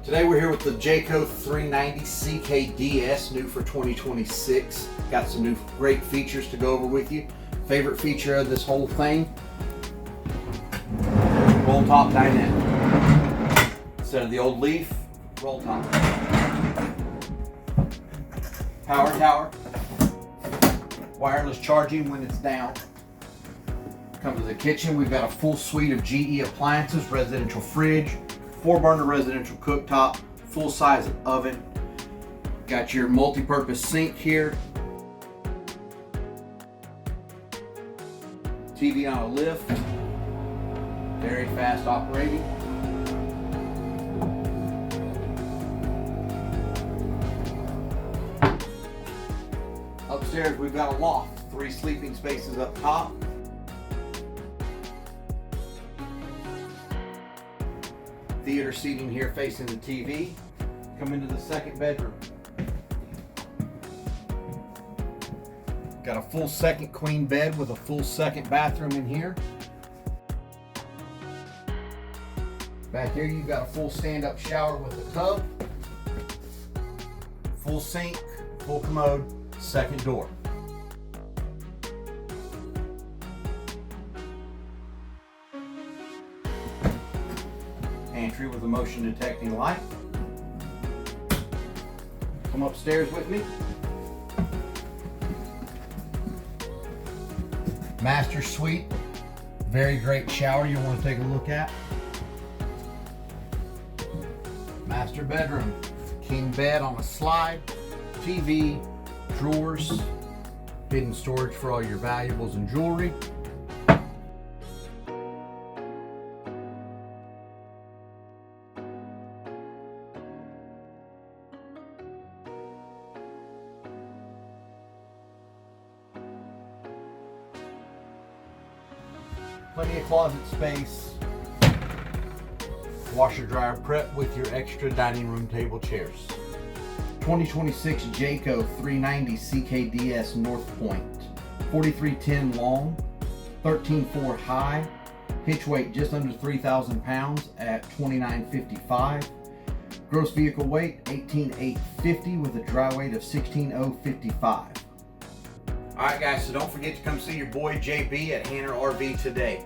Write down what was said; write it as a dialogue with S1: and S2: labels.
S1: Today we're here with the Jayco 390 CKDS, new for 2026. Got some new great features to go over with you. Favorite feature of this whole thing, roll top dynamic. Instead of the old leaf, roll top. Power tower, wireless charging when it's down. Come to the kitchen, we've got a full suite of GE appliances, residential fridge, 4-burner residential cooktop, full size oven. Got your multi-purpose sink here. TV on a lift, very fast operating. Upstairs we've got a loft, 3 sleeping spaces up top. Theater seating here facing the TV. Come into the second bedroom. Got a full second queen bed with a full second bathroom in here. Back here you've got a full stand-up shower with a tub. Full sink, full commode, second door. Pantry with a motion detecting light. Come upstairs with me. Master suite, very great shower you want to take a look at. Master bedroom, king bed on a slide, TV, drawers, hidden storage for all your valuables and jewelry. Plenty of closet space. Washer dryer prep with your extra dining room table chairs. 2026 Jayco 390 CKDS North Point. 4310 long, 13.4 high. Hitch weight just under 3,000 pounds at 2955. Gross vehicle weight 18,850 with a dry weight of 16,055. Alright guys, so don't forget to come see your boy JB at Hanner RV today.